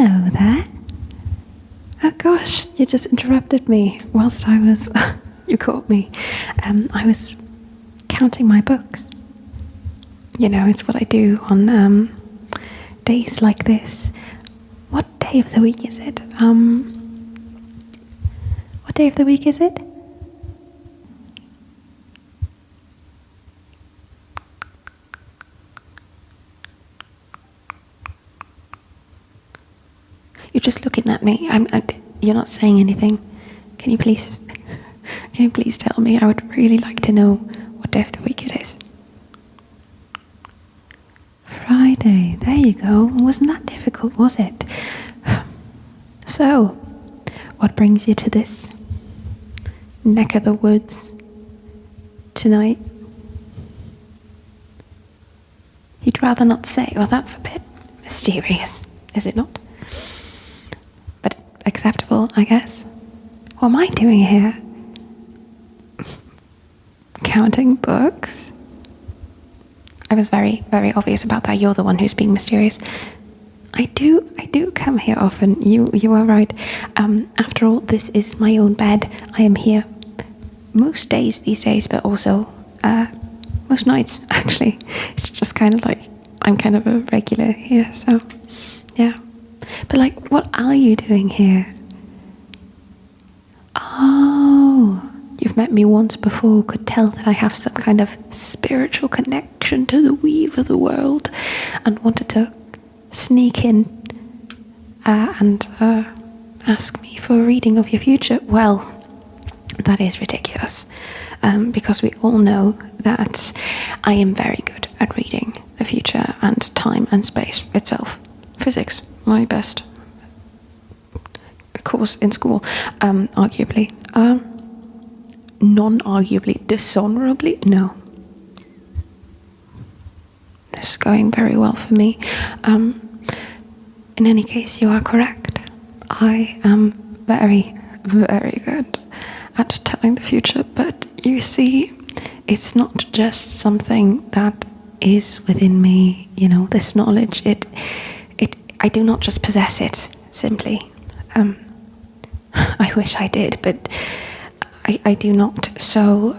Hello there. Oh gosh, you just interrupted me whilst I was... you caught me. I was counting my books. You know, it's what I do on days like this. What day of the week is it? What day of the week is it? You're just looking at me. You're not saying anything. Can you please tell me? I would really like to know what day of the week it is. Friday. There you go. Wasn't that difficult, was it? So, what brings you to this neck of the woods tonight? You'd rather not say. Well, that's a bit mysterious, is it not? But acceptable, I guess. What am I doing here? Counting books? I was very, very obvious about that. You're the one who's being mysterious. I do come here often. You are right. After all, this is my own bed. I am here most days these days, but also most nights, actually. It's just kind of like I'm kind of a regular here, so yeah. But like, what are you doing here? Oh, you've met me once before, could tell that I have some kind of spiritual connection to the weave of the world, and wanted to sneak in and ask me for a reading of your future. Well, that is ridiculous, because we all know that I am very good at reading the future and time and space itself. Physics, my best course in school, arguably. Non-arguably, dishonorably, no. This is going very well for me. In any case, you are correct. I am very, very good at telling the future, but you see, it's not just something that is within me, you know, this knowledge. I do not just possess it, simply. I wish I did, but I do not. So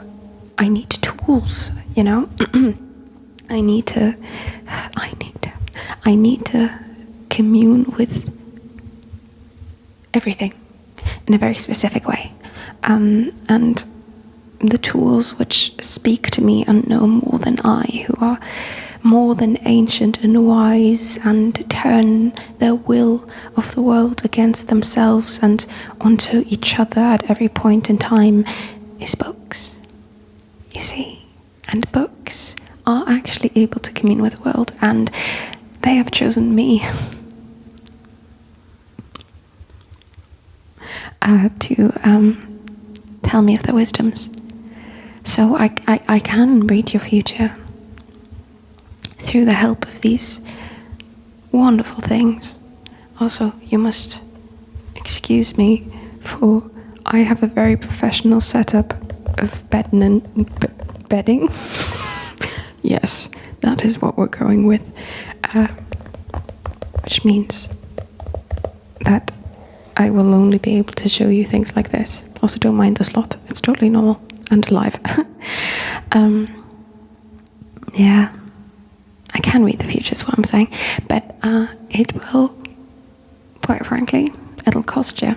I need tools, you know. I need to commune with everything in a very specific way. And the tools which speak to me and know more than I, who are more than ancient and wise, and turn their will of the world against themselves and onto each other at every point in time, is books, you see. And books are actually able to commune with the world, and they have chosen me to tell me of their wisdoms. So I can read your future through the help of these wonderful things. Also, you must excuse me, for I have a very professional setup of bedding. Yes, that is what we're going with, which means that I will only be able to show you things like this. Also, don't mind the slot, it's totally normal and alive. Yeah, I can read the future is what I'm saying, but it will, quite frankly, it'll cost you.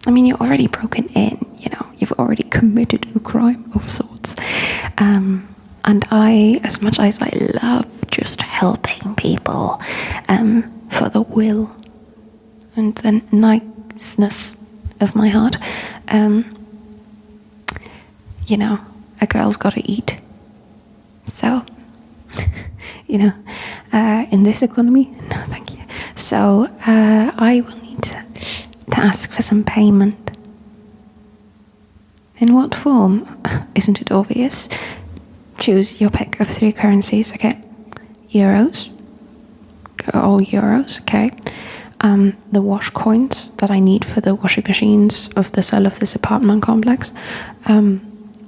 I mean, you're already broken in, you know, you've already committed a crime of sorts. And I, as much as I love just helping people for the will and the niceness of my heart, you know, a girl's got to eat. So, you know, in this economy, no, thank you. So I will need to ask for some payment. In what form? Isn't it obvious? Choose your pick of 3 currencies, okay? Euros. Go all euros, okay? The wash coins that I need for the washing machines of the sale of this apartment complex.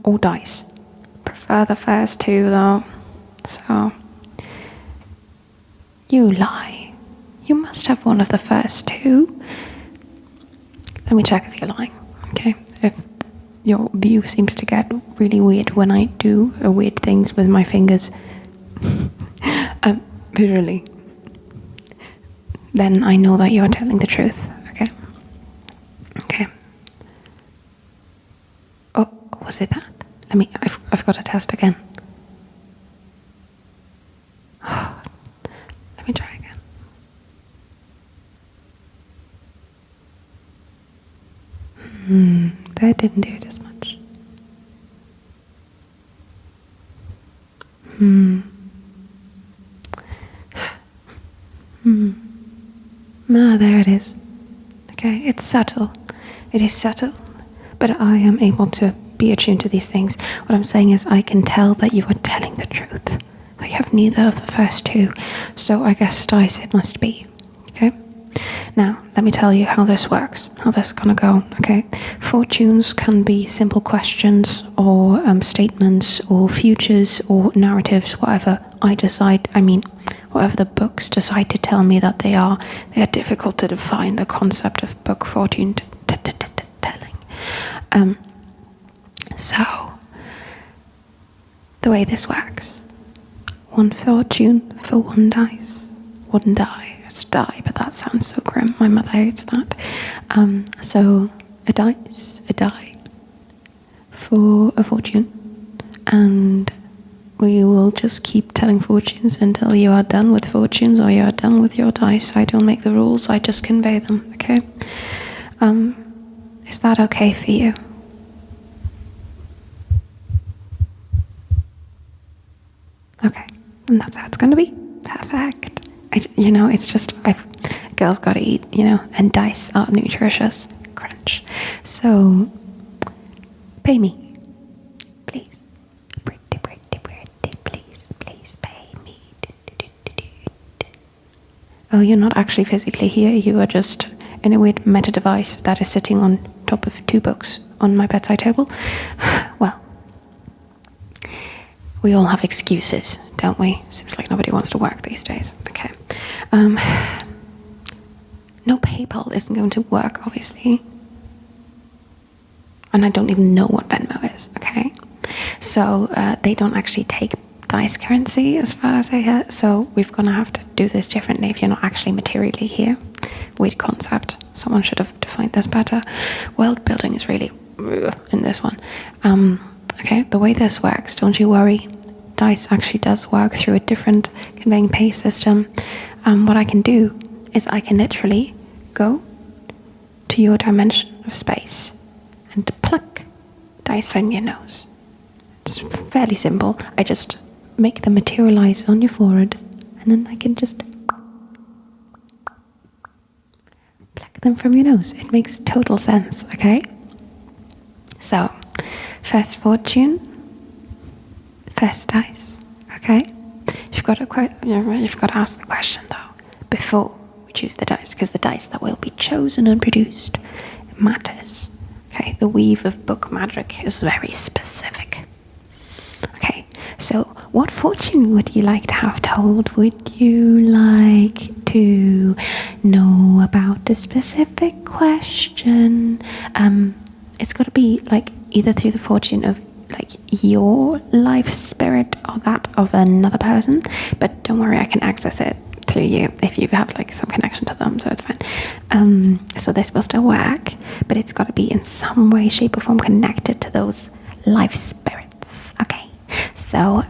Or dice. Prefer the first 2 though. So, you lie. You must have one of the first two. Let me check if you're lying, okay? If your view seems to get really weird when I do weird things with my fingers visually, then I know that you are telling the truth, okay? Okay. Oh, was it that? I've got to test again. Let me try again. That didn't do it as much. Ah, there it is. Okay, it's subtle. It is subtle. But I am able to be attuned to these things. What I'm saying is I can tell that you are telling the truth. I have neither of the first two. So I guess dice it must be. Okay? Now, let me tell you how this works, how this is gonna go, okay? Fortunes can be simple questions or statements or futures or narratives, whatever whatever the books decide to tell me that they are difficult to define the concept of book fortune telling. So, the way this works, one fortune for one dice, one die. It's die, but that sounds so grim. My mother hates that. So a die for a fortune, and we will just keep telling fortunes until you are done with fortunes or you are done with your dice. I don't make the rules, I just convey them, okay? Is that okay for you? Okay, and that's how it's gonna be. Perfect. It's just, girls gotta eat, and dice are nutritious. Crunch. So, pay me. Please. Pretty, please pay me. Oh, you're not actually physically here, you are just in a weird meta device that is sitting on top of 2 books on my bedside table. Well, we all have excuses, don't we? Seems like nobody wants to work these days. Okay. No, PayPal isn't going to work, obviously. And I don't even know what Venmo is, okay? So they don't actually take dice currency as far as I hear. So we're going to have to do this differently if you're not actually materially here. Weird concept. Someone should have defined this better. World building is really in this one. Okay, the way this works, don't you worry. Dice actually does work through a different conveying pay system. What I can do is I can literally go to your dimension of space and pluck dice from your nose. It's fairly simple. I just make them materialize on your forehead, and then I can just pluck them from your nose. It makes total sense, okay? So, first fortune, first dice, okay? You've got to ask the question though before we choose the dice, because the dice that will be chosen and produced matters. Okay, the weave of book magic is very specific. Okay, so what fortune would you like to have told? Would you like to know about a specific question? It's got to be like either through the fortune of like your life spirit or that of another person, but don't worry, I can access it through you if you have like some connection to them, so it's fine. So this will still work, but it's got to be in some way, shape or form connected to those life spirits. Okay, so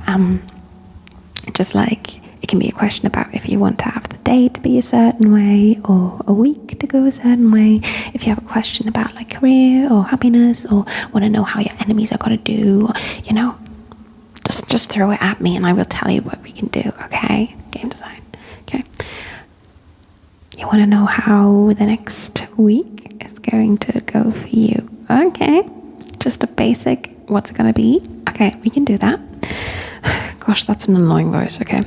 just like it can be a question about if you want to have the day to be a certain way or a week to go a certain way. If you have a question about like career or happiness or want to know how your enemies are going to do, just throw it at me and I will tell you what we can do, okay? Game design, okay? You want to know how the next week is going to go for you, okay? Just a basic, what's it going to be? Okay, we can do that. Gosh, that's an annoying voice, okay?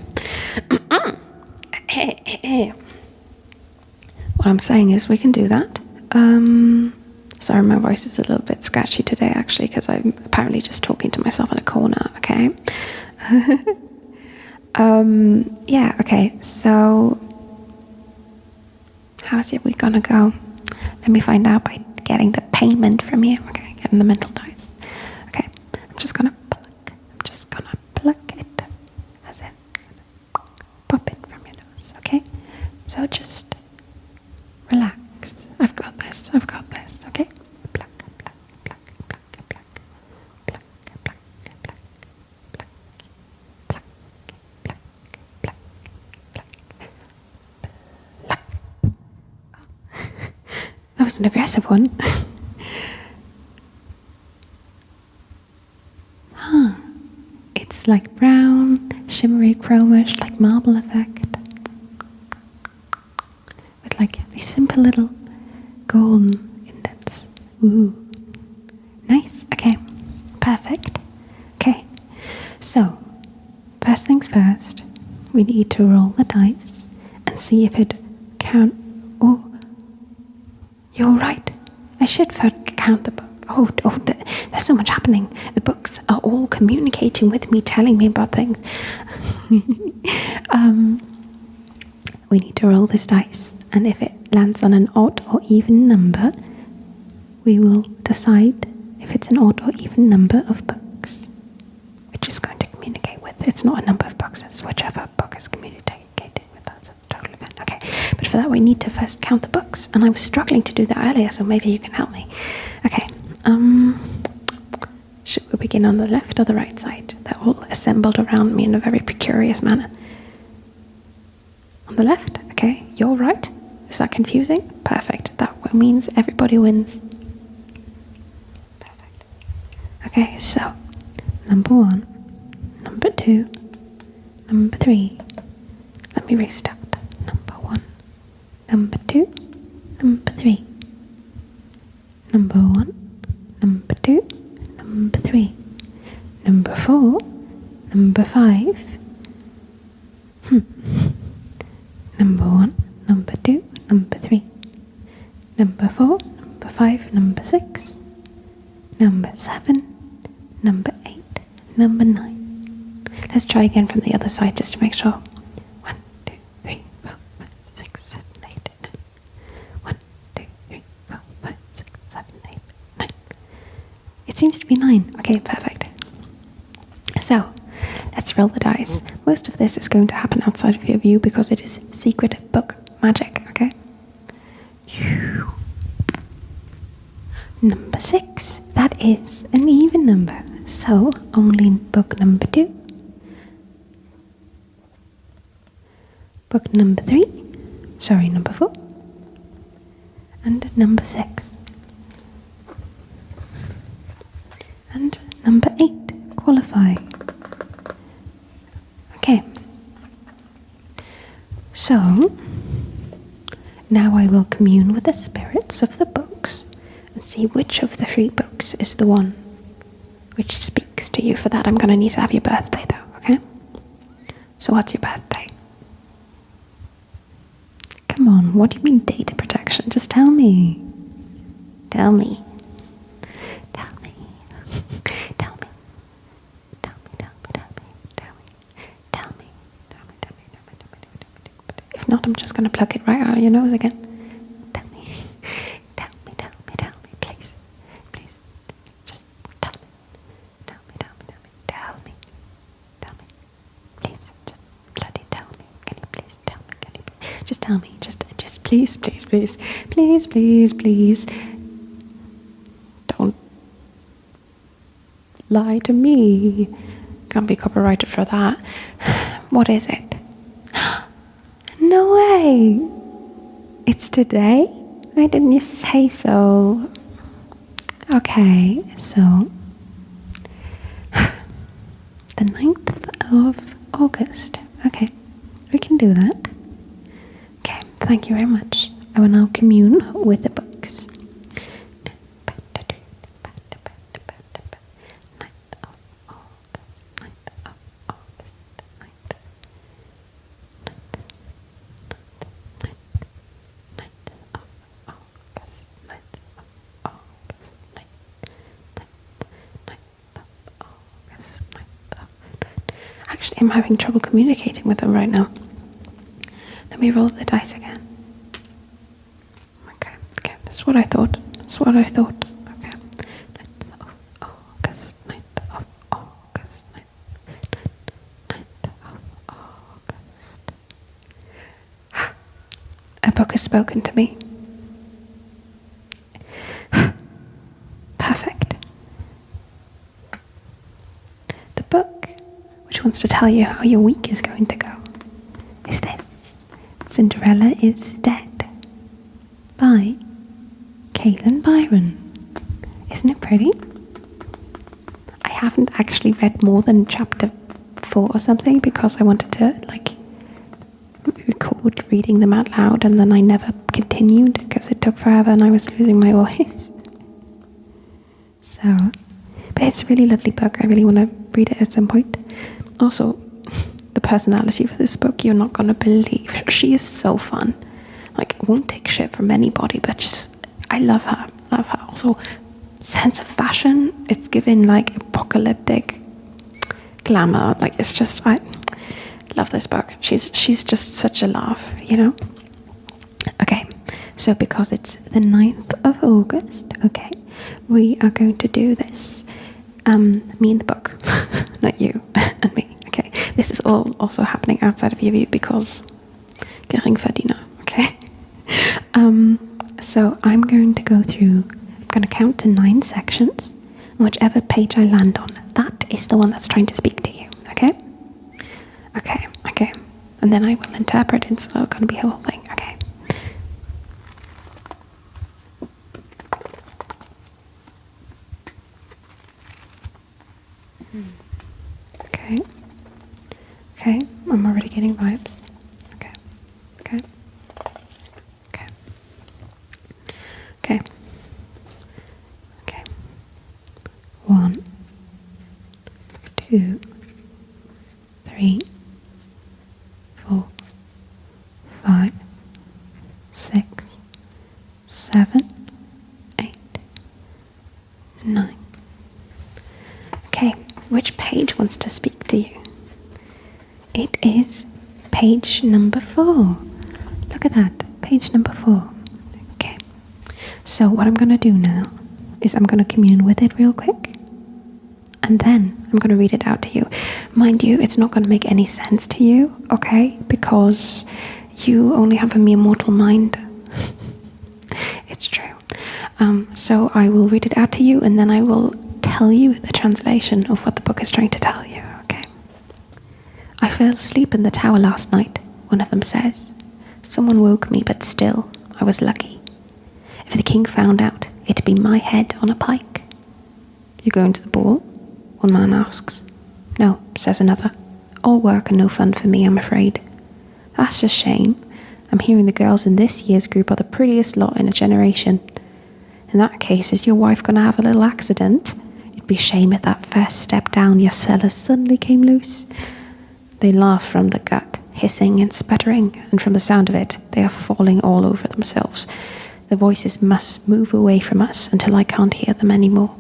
What I'm saying is we can do that. Sorry, my voice is a little bit scratchy today, actually, because I'm apparently just talking to myself in a corner, okay? Yeah, okay, so How's it we gonna go? Let me find out by getting the payment from you. Okay, getting the mental dice. Okay, I'm just gonna pluck it. As in, pop it from your nose. Okay, so just relax. I've got this. Okay. Pluck, pluck, pluck, pluck, pluck, pluck, pluck, pluck, pluck, pluck, pluck, pluck, pluck. That was an aggressive one. It's like brown, shimmery, chromish, like marble effect. With like these simple little golden indents. Ooh. Nice. Okay. Perfect. Okay. So, first things first, we need to roll the dice and see if it count. Oh, you're right. I should count the book. There's so much happening. The books are all communicating with me, telling me about things. We need to roll this dice, and if it lands on an odd or even number, we will decide if it's an odd or even number of books, which is going to communicate with. It's not a number of books, it's whichever book is communicating with us. It's totally fine. Okay, but for that we need to first count the books, and I was struggling to do that earlier, so maybe you can help me. Okay, should we begin on the left or the right side? They're all assembled around me in a very precarious manner. On the left? Okay, you're right. Is that confusing? Perfect. That means everybody wins. Perfect. Okay, so number 1, number 2, number 3. Let me restart. Number 1, number 2, number 3. Number 1, number 2, number 3. Number 4, number 5. Number 1, number 2, number 3. Number 4, number 5, number 6. Number 7, number 8, number 9. Let's try again from the other side just to make sure. 1, 2, 3, 4, 5, 6, 7, 8, 9. 1, 2, 3, 4, 5, 6, 7, 8, 9. It seems to be 9. Okay, perfect. So, let's roll the dice. Most of this is going to happen outside of your view because it is secret book magic, okay? Number 6. That is an even number. So, only book number 2. Book number 3. Sorry, number 4. And number 6. And number 8. Qualify. Okay. So, now I will commune with the spirits of the books and see which of the 3 books is the one which speaks to you. For that, I'm going to need to have your birthday, though, okay? So what's your birthday? Come on, what do you mean data protection? Just tell me. Tell me. Tell me. Tell me. Tell me, tell me, tell me, tell me. Tell me. Tell me, tell me, tell me, tell me, tell me, tell me. If not, I'm just going to pluck it right out of your nose again. Tell me. Tell me, tell me, tell me, please. Please. Just tell me. Tell me, tell me, tell me. Tell me. Tell me. Please. Just bloody tell me. Can you please tell me? Can you please? Just tell me. Just please, please, please. Please, please, please. Don't lie to me. Can't be copyrighted for that. What is it? No way! It's today? Why didn't you say so? Okay, so the 9th of August. Okay, we can do that. Okay, thank you very much. I will now commune with the books. Actually, I'm having trouble communicating with them right now. Let me roll the dice again. That's what I thought. That's what I thought. Okay. 9th of August. 9th of August. 9th of August. A book has spoken to me. Perfect. The book, which wants to tell you how your week is going to go, is this. Cinderella is Dead by Kaylin Byron. Isn't it pretty? I haven't actually read more than chapter 4 or something because I wanted to record reading them out loud, and then I never continued because it took forever and I was losing my voice. So, but it's a really lovely book. I really want to read it at some point. Also, the personality for this book, you're not going to believe. She is so fun. Won't take shit from anybody, but just, I love her. Love her. Also, sense of fashion. It's given apocalyptic glamour. It's just, I love this book. She's just such a laugh, Okay, so because it's the 9th of August, okay, we are going to do this. Me and the book, not you and me. Okay, this is all also happening outside of your view because geringverdiener. Okay. So I'm going to go through. I'm going to count to 9 sections, and whichever page I land on, that is the one that's trying to speak to you. Okay. Okay. Okay. And then I will interpret. It's not going to be a whole thing. Okay. Okay. Okay, I'm already getting vibes. Okay. Okay. Okay. Okay. Okay. 1, 2, 3, 4, 5, 6, 7, 8, 9. Okay, which page wants to speak to you? It is page number 4. Look at that, page number 4. Okay, so what I'm going to do now is I'm going to commune with it real quick, and then I'm going to read it out to you. Mind you, it's not going to make any sense to you, okay? Because you only have a mere mortal mind. It's true. So I will read it out to you, and then I will tell you the translation of what the book is trying to tell you, okay? I fell asleep in the tower last night, one of them says. Someone woke me, but still, I was lucky. If the king found out, it'd be my head on a pike. You going to the ball? One man asks. No, says another. All work and no fun for me, I'm afraid. That's a shame. I'm hearing the girls in this year's group are the prettiest lot in a generation. In that case, is your wife going to have a little accident? It'd be a shame if that first step down your cellar suddenly came loose. They laugh from the gut, hissing and sputtering, and from the sound of it, they are falling all over themselves. The voices must move away from us until I can't hear them anymore.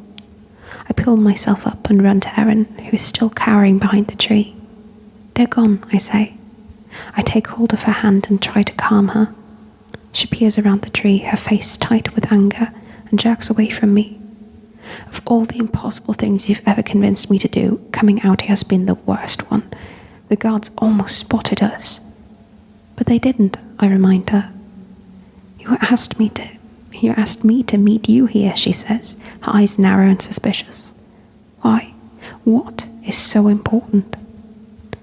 I pull myself up and run to Erin, who is still cowering behind the tree. They're gone, I say. I take hold of her hand and try to calm her. She peers around the tree, her face tight with anger, and jerks away from me. Of all the impossible things you've ever convinced me to do, coming out here has been the worst one. The guards almost spotted us. But they didn't, I remind her. You asked me to meet you here, she says, her eyes narrow and suspicious. Why? What is so important?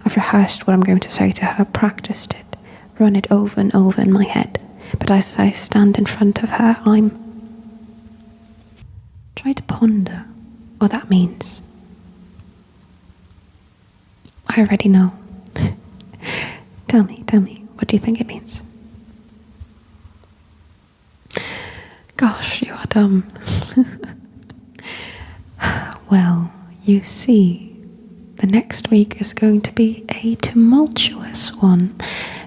I've rehearsed what I'm going to say to her, practiced it, run it over and over in my head. But as I stand in front of her, I'm... Try to ponder what that means. I already know. Tell me, what do you think it means? Gosh, you are dumb. Well, you see, the next week is going to be a tumultuous one.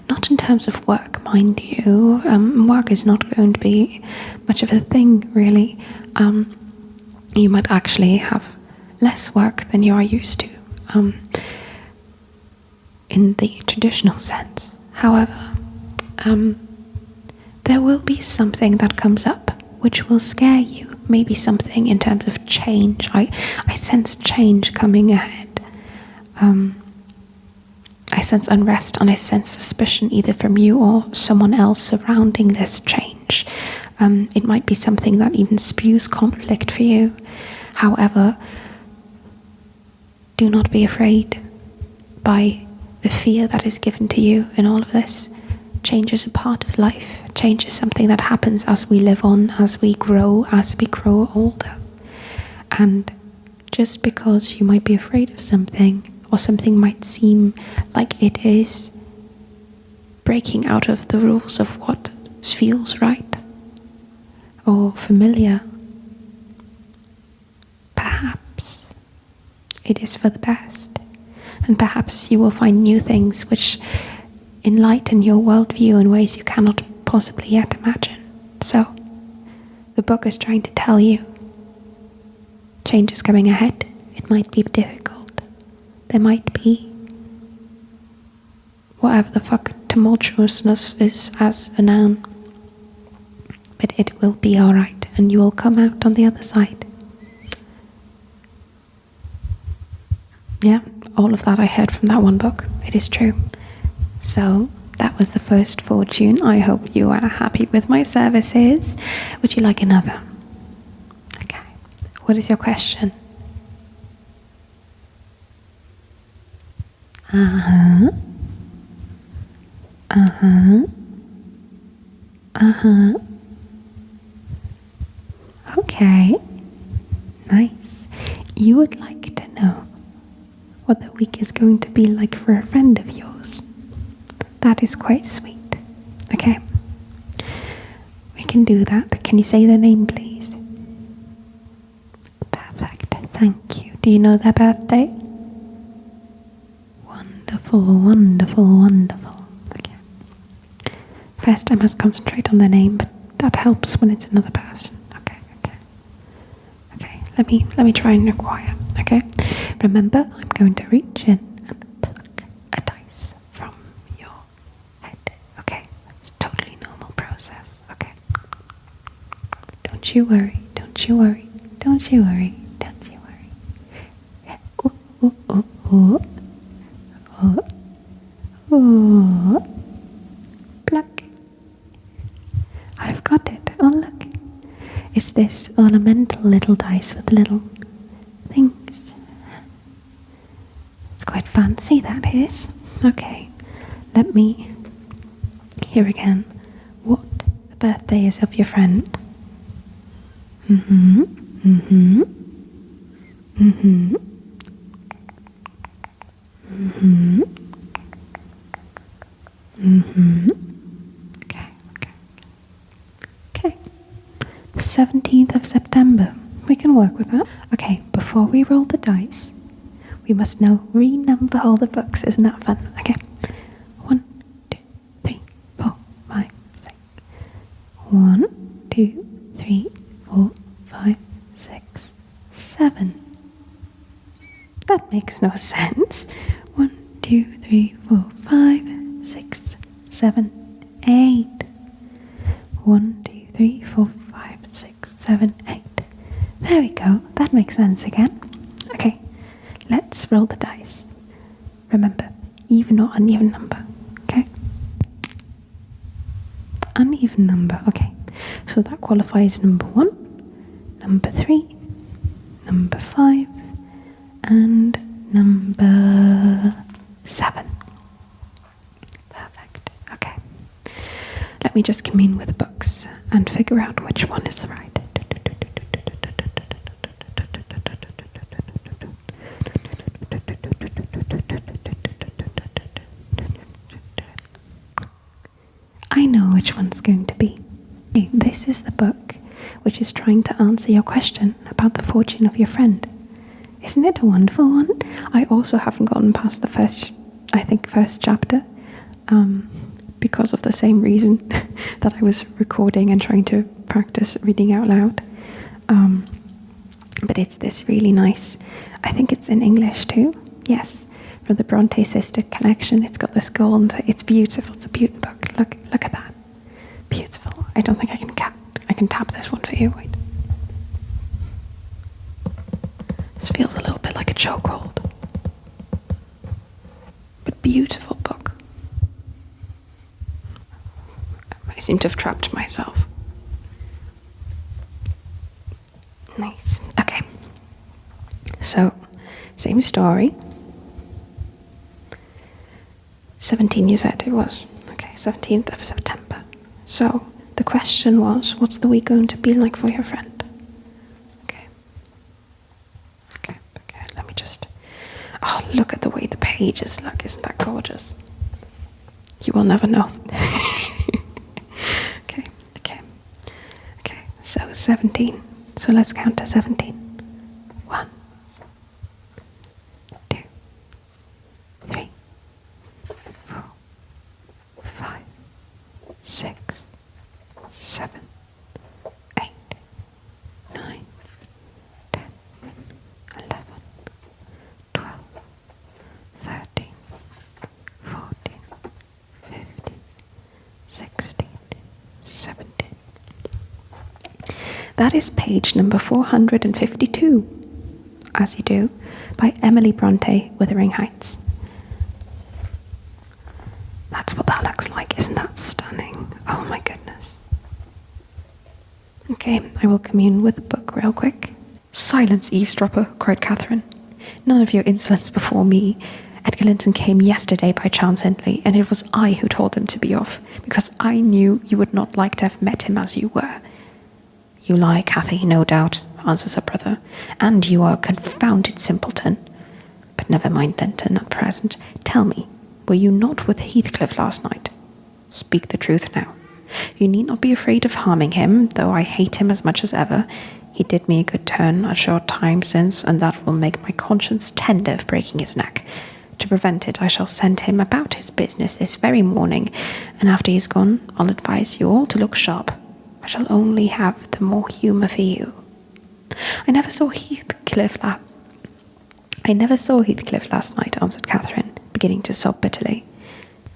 Not in terms of work, mind you. Work is not going to be much of a thing, really. You might actually have less work than you are used to, in the traditional sense. However, there will be something that comes up which will scare you. Maybe something in terms of change. I sense change coming ahead. I sense unrest and I sense suspicion either from you or someone else surrounding this change. It might be something that even spews conflict for you. However, do not be afraid by the fear that is given to you in all of this. Change is a part of life. Change is something that happens as we live on, as we grow older. And just because you might be afraid of something, or something might seem like it is breaking out of the rules of what feels right or familiar, perhaps it is for the best. And perhaps you will find new things which enlighten your worldview in ways you cannot possibly yet imagine. So, the book is trying to tell you change is coming ahead. It might be difficult. There might be whatever the fuck tumultuousness is as a noun. But it will be alright, and you will come out on the other side. Yeah, all of that I heard from that one book. It is true. So that was the first fortune. I hope you are happy with my services. Would you like another? Okay. What is your question? Uh-huh. Uh-huh. Uh-huh. Okay. Nice. You would like to know what the week is going to be like for a friend of yours. That is quite sweet. Okay. We can do that. Can you say their name, please? Perfect. Thank you. Do you know their birthday? Wonderful, wonderful, wonderful. Okay. First, I must concentrate on their name, but that helps when it's another person. Okay. Let me try and acquire. Okay. Remember, I'm going to reach in and pluck a dice from your head. Okay. It's a totally normal process. Okay. Don't you worry. Don't you worry. Don't you worry. Don't you worry. Ooh, ooh, ooh, ooh. Ooh. Pluck. I've got it. Oh, look. It's this ornamental little dice with little things. It's quite fancy, that is. Okay. Let me hear again what the birthday is of your friend. Mm-hmm. Mm-hmm. Mm-hmm. Mm-hmm. Mm-hmm. Okay. The 17th of September. We can work with that. Okay, before we roll the dice, we must now renumber all the books. Isn't that fun? Okay. 1, 2, 3, 4, 5, 6. 1, 2, 3, 4, 5, 6, 7. That makes no sense. 1, 2, 3, 4, 5, 6, 7, 8. 1, 2, 3, 4, 5, 6, 7, 8. There we go. That makes sense again. Okay, let's roll the dice. Remember, even or uneven number. Okay? Uneven number. Okay, so that qualifies number 1, number 3, number 5, and number 7. Perfect. Okay. Let me just commune with the books and figure out which one is the right. I know which one's going to be. This is the book which is trying to answer your question about the fortune of your friend. Isn't it a wonderful one? I also haven't gotten past the first chapter, because of the same reason that I was recording and trying to practice reading out loud. But it's this really nice, I think it's in English too. Yes, from the Bronte Sister collection. It's got this gold, it's beautiful. It's a beautiful book. Look at that. Beautiful. I don't think I can tap this one for you. Wait. This feels a little bit like a chokehold. But beautiful book. I seem to have trapped myself. Nice. Okay. So, same story. 17 you said it was. Okay, 17th of September. So, the question was, what's the week going to be like for your friend? Okay. Okay, let me just... Oh, look at the way the pages look. Isn't that gorgeous? You will never know. Okay, so 17. So let's count to 17. 1, 2, 3, 4, 5, 6, 7, 8, 9, 10, 11, 12, 13, 14, 15, 16, 17. That is page number 452, As You Do, by Emily Bronte, Wuthering Heights. That's what that looks like. Isn't that stunning? Oh my goodness. Okay, I will commune with the book real quick. Silence, eavesdropper, cried Catherine. None of your insolence before me. Edgar Linton came yesterday by chance, Hindley, and it was I who told him to be off, because I knew you would not like to have met him as you were. You lie, Cathy, no doubt, answers her brother, and you are a confounded simpleton. But never mind, Linton, at present. Tell me, were you not with Heathcliff last night? Speak the truth now. You need not be afraid of harming him, though I hate him as much as ever. He did me a good turn a short time since, and that will make my conscience tender of breaking his neck. To prevent it, I shall send him about his business this very morning, and after he's gone, I'll advise you all to look sharp. I shall only have the more humour for you. I never saw Heathcliff last night, answered Catherine, beginning to sob bitterly.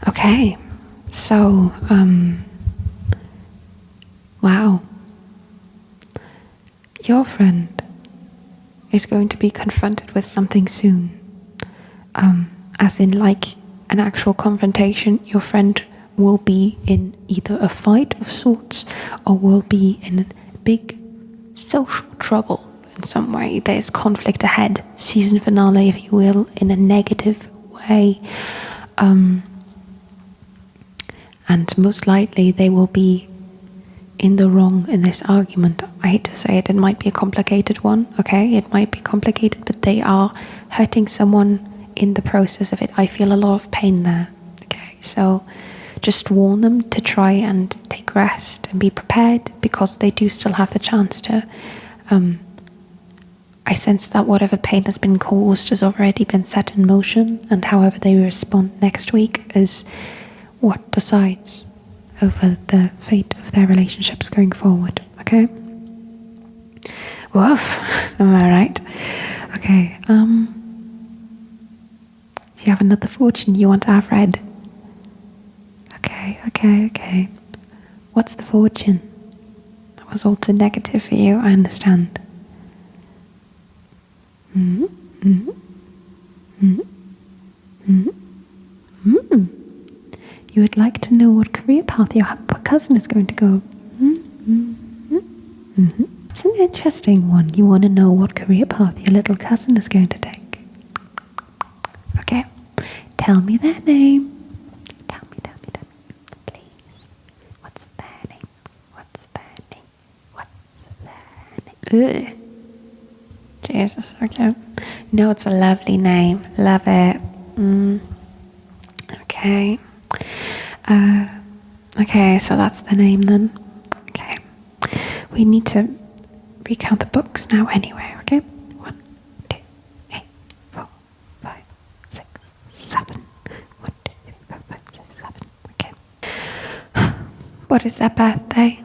Okay, so, wow. Your friend is going to be confronted with something soon. As in, like, an actual confrontation. Your friend will be in either a fight of sorts or will be in big social trouble in some way. There's conflict ahead, season finale, if you will, in a negative way. And most likely they will be in the wrong in this argument. I hate to say it, it might be a complicated one, okay? It might be complicated, but they are hurting someone in the process of it. I feel a lot of pain there, okay? So just warn them to try and take rest and be prepared, because they do still have the chance to. I sense that whatever pain has been caused has already been set in motion, and however they respond next week is what decides over the fate of their relationships going forward, okay? Woof, am I right? Okay, if you have another fortune you want to have read. Okay. What's the fortune? That was also negative for you, I understand. You would like to know what career path your cousin is going to go. It's an interesting one. You want to know what career path your little cousin is going to take. Okay, tell me their name. Tell me, please. What's their name? Ugh. Jesus, okay. No, it's a lovely name. Love it. Okay. Okay, so that's the name then. Okay. We need to recount the books now anyway, okay? 1, 2, 3, 4, 5, 6, 7. 1, 2, 3, 4, 5, 6, 7. Okay. What is their birthday?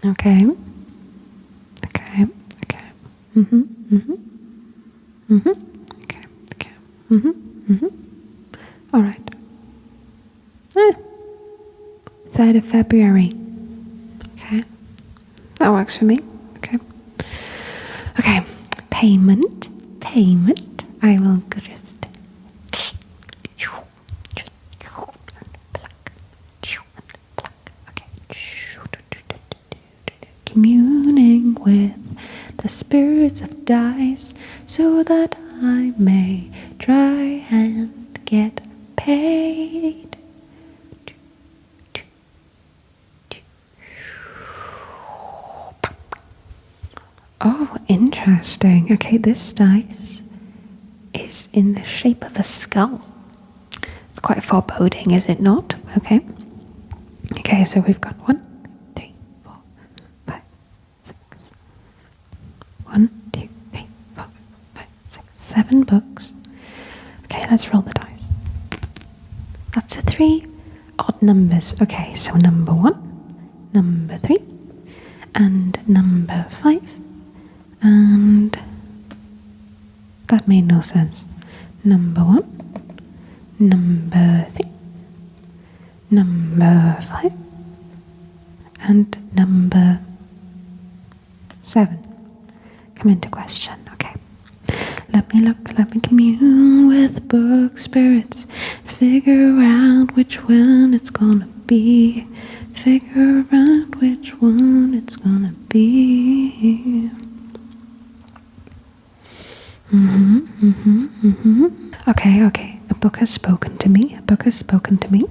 Okay. Mm-hmm. Mm-hmm. Mm-hmm. Okay. Okay. Mm-hmm. Mm-hmm. All right. 3rd of February. Okay. That works for me. Okay. Okay. Payment. Payment. I will just okay. Communing with the spirits of dice so that I may try and get paid. Oh, interesting. Okay, this dice is in the shape of a skull. It's quite foreboding, is it not? Okay. Okay, so we've got 1, 3, 4, 5, 6. 1, 2, 3, 4, 5, 6, 7 books. Okay, let's roll the dice. That's a 3. Odd numbers. Okay, so number 1, number 3, and number 5. And that made no sense. Number 1, number 3, number 5, and number 7 come into question. Okay. Let me look, let me commune with book spirits, figure out which one it's gonna be, figure out which one it's gonna be. Okay. A book has spoken to me. A book has spoken to me.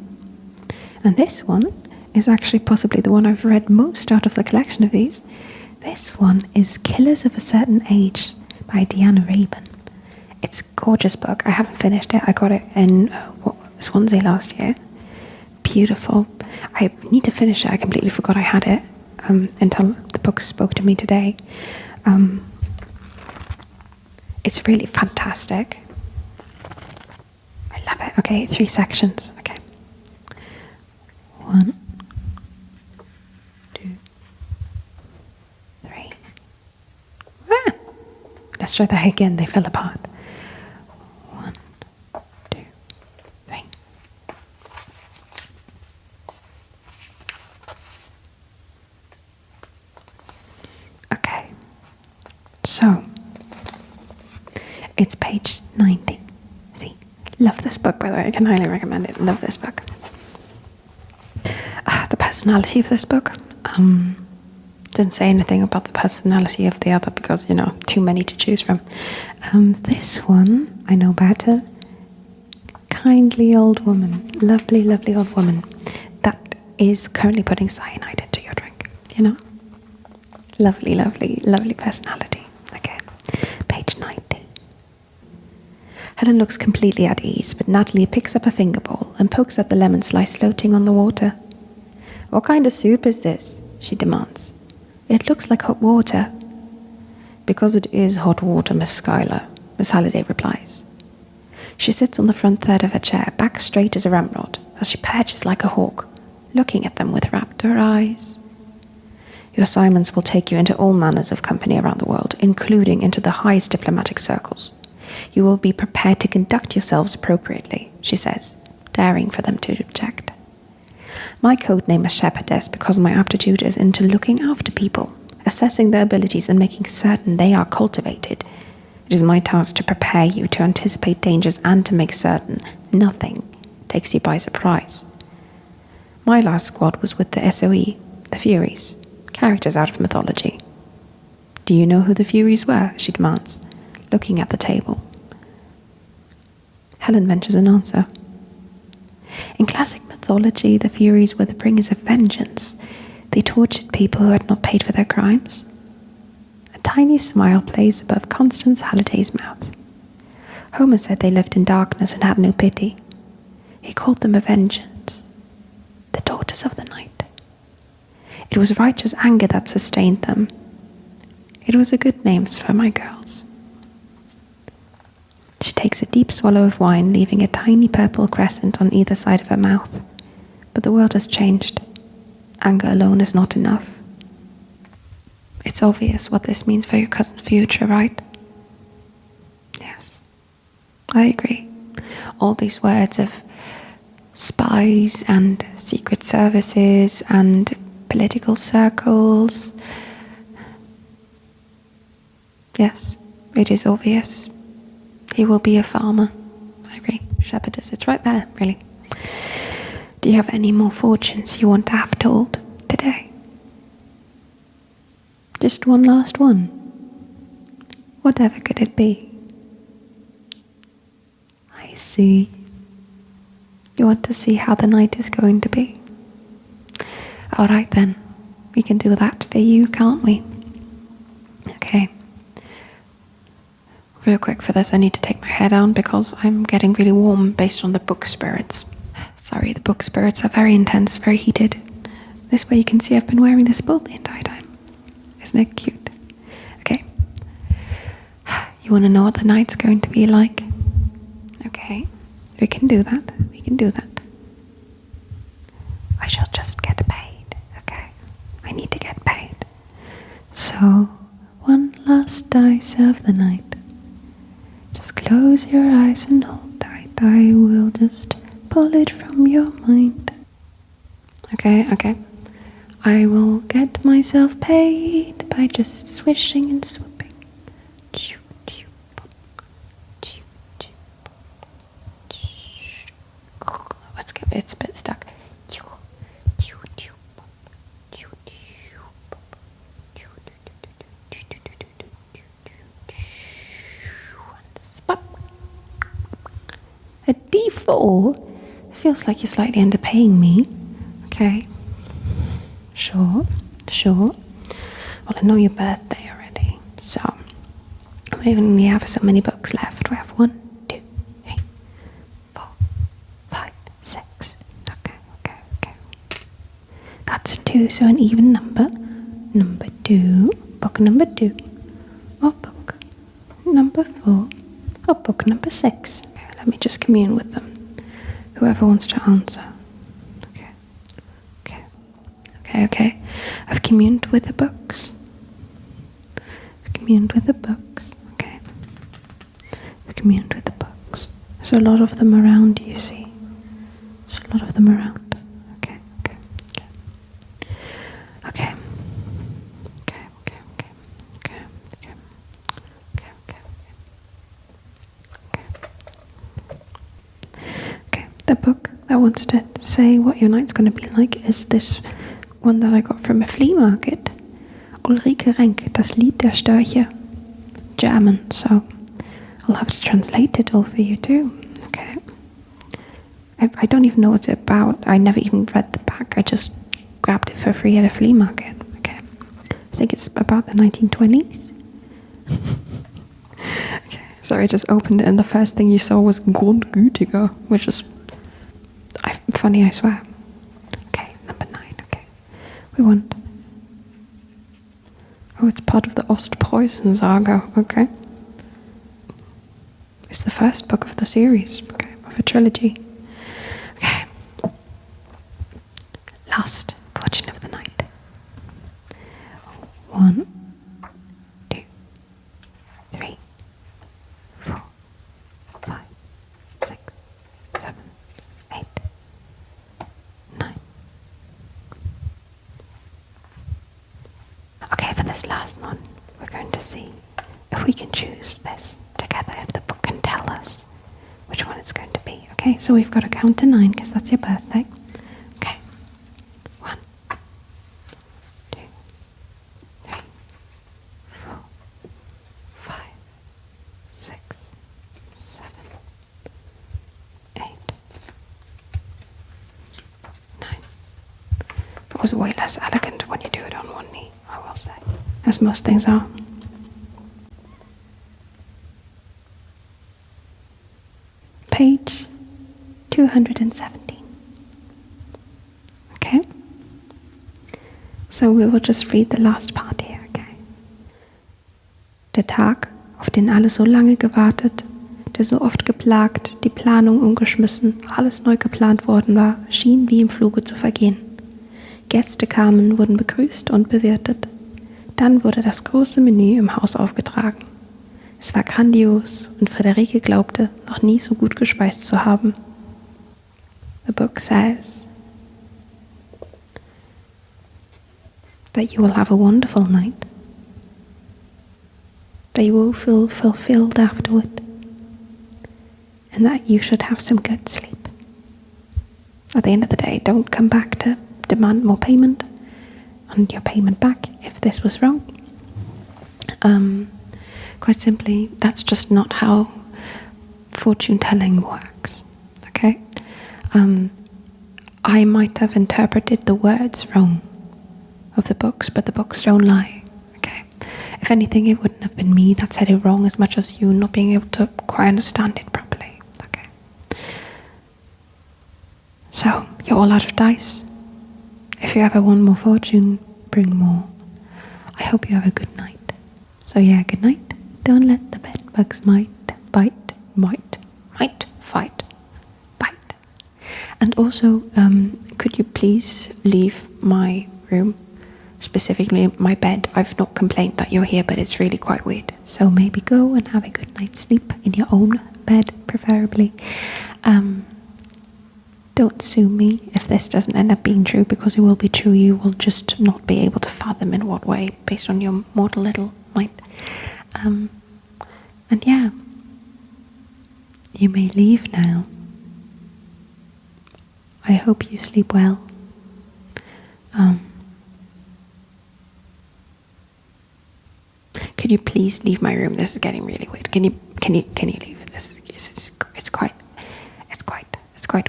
And this one is actually possibly the one I've read most out of the collection of these. This one is Killers of a Certain Age by Deanna Rabin. It's a gorgeous book. I haven't finished it. I got it in Swansea last year. Beautiful. I need to finish it. I completely forgot I had it until the book spoke to me today. It's really fantastic. I love it. Okay, 3 sections. Okay. 1, 2, 3. Let's try that again. They fell apart. 1, 2, 3. Okay. So, it's page 90. See, love this book, by the way. I can highly recommend it. Love this book. The personality of this book. Didn't say anything about the personality of the other because, too many to choose from. This one, I know better. Kindly old woman. Lovely, lovely old woman. That is currently putting cyanide into your drink. Lovely, lovely, lovely personality. Okay. Page 90. Helen looks completely at ease, but Natalie picks up a finger bowl and pokes at the lemon slice floating on the water. "What kind of soup is this?" she demands. "It looks like hot water." "Because it is hot water, Miss Schuyler," Miss Halliday replies. She sits on the front third of her chair, back straight as a ramrod, as she perches like a hawk, looking at them with raptor eyes. "Your assignments will take you into all manners of company around the world, including into the highest diplomatic circles. You will be prepared to conduct yourselves appropriately," she says, daring for them to object. "My code name is Shepherdess because my aptitude is into looking after people, assessing their abilities and making certain they are cultivated. It is my task to prepare you to anticipate dangers and to make certain nothing takes you by surprise. My last squad was with the SOE, the Furies, characters out of mythology." "Do you know who the Furies were?" she demands, looking at the table. Helen ventures an answer. "In classic mythology, the Furies were the bringers of vengeance. They tortured people who had not paid for their crimes." A tiny smile plays above Constance Halliday's mouth. "Homer said they lived in darkness and had no pity. He called them Avengers, the daughters of the night. It was righteous anger that sustained them. It was a good name for my girls." She takes a deep swallow of wine, leaving a tiny purple crescent on either side of her mouth. But the world has changed. Anger alone is not enough. It's obvious what this means for your cousin's future, right? Yes, I agree. All these words of spies and secret services and political circles. Yes, it is obvious. He will be a farmer. I agree. Shepherdess, it's right there, really. Do you have any more fortunes you want to have told today? Just one last one. Whatever could it be? I see. You want to see how the night is going to be? Alright then, we can do that for you, can't we? Okay. Real quick for this, I need to take my hair down because I'm getting really warm based on the book spirits. Sorry, the book spirits are very intense, very heated. This way you can see I've been wearing this bowl the entire time. Isn't it cute? Okay. You want to know what the night's going to be like? Okay. We can do that. We can do that. I shall just get paid. Okay. I need to get paid. So, one last dice of the night. Just close your eyes and hold tight. I will just pull it from your mind. Okay. I will get myself paid by just swishing and swooping. It's a bit stuck. A D4? Feels like you're slightly underpaying me. Okay. Sure. Well, I know your birthday already, so we only have so many books left. We have 1, 2, 3, 4, 5, 6. Okay. That's 2, so an even number. Number 2, book number 2, or book number 4, or book number 6. Okay, let me just commune with them. Whoever wants to answer. Okay. I've communed with the books. Okay. I've communed with the books. There's a lot of them around, you see. There's a lot of them around. Okay. The book that wants to say what your night's going to be like is this one that I got from a flea market. Ulrike Renk, Das Lied der Störche. German, so I'll have to translate it all for you too. Okay. I don't even know what it's about. I never even read the back. I just grabbed it for free at a flea market. Okay. I think it's about the 1920s. Okay. Sorry, I just opened it and the first thing you saw was Grundgütiger, which is funny, I swear. Okay, number 9, okay. We want... Oh, it's part of the Ostpreußen Saga, okay. It's the first book of the series, okay, of a trilogy. Okay. Last fortune of the night. 1, 2, 3, 4, 5, 6, 7, 8, 9. Okay, for this last one, we're going to see if we can choose this together, if the book can tell us which one it's going to be. Okay, so we've got to count to 9 because that's your birthday. Okay. 1, 2, 3, 4, 5, 6, 7, 8, 9. That was way less elegant when you do it on one knee, I will say, as most things are. Page 217. Okay? So we will just read the last part here, okay? Der Tag, auf den alle so lange gewartet, der so oft geplagt, die Planung umgeschmissen, alles neu geplant worden war, schien wie im Fluge zu vergehen. Gäste kamen, wurden begrüßt und bewirtet. Dann wurde das große Menü im Haus aufgetragen. Es war grandios und Friederike glaubte, noch nie so gut gespeist zu haben. The book says that you will have a wonderful night, that you will feel fulfilled afterward, and that you should have some good sleep. At the end of the day, don't come back to demand more payment and your payment back if this was wrong. Quite simply, that's just not how fortune telling works. Okay? I might have interpreted the words wrong of the books, but the books don't lie. Okay? If anything, it wouldn't have been me that said it wrong as much as you not being able to quite understand it properly. Okay? So, you're all out of dice. If you ever want more fortune, bring more. I hope you have a good night. So yeah, good night. Don't let the bed bugs bite, fight. And also, could you please leave my room, specifically my bed? I've not complained that you're here, but it's really quite weird. So maybe go and have a good night's sleep in your own bed, preferably. Don't sue me if this doesn't end up being true, because it will be true. You will just not be able to fathom in what way, based on your mortal little mind. And yeah, you may leave now. I hope you sleep well. Could you please leave my room? This is getting really weird. Can you leave? This is it's quite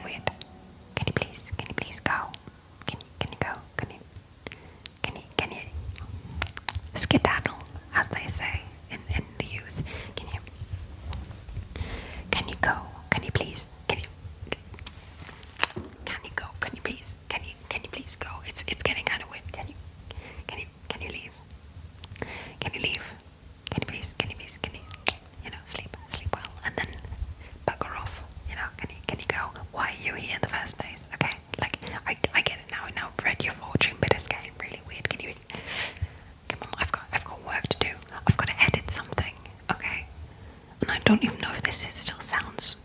weird. Can you please go? Can you go? Can you skedaddle, as they say in the youth? Can you go? Can you please? Can you go? Can you please? Can you please go? It's getting kind of weird. Can you leave? Can you leave? Can you please? Sleep well, and then bugger off. Can you go? Why are you here in the first place? Okay, like I get it now. I now read your fortune, but it's getting really weird. Can you? Come on, I've got work to do. I've got to edit something. Okay, and I don't even know if this still sounds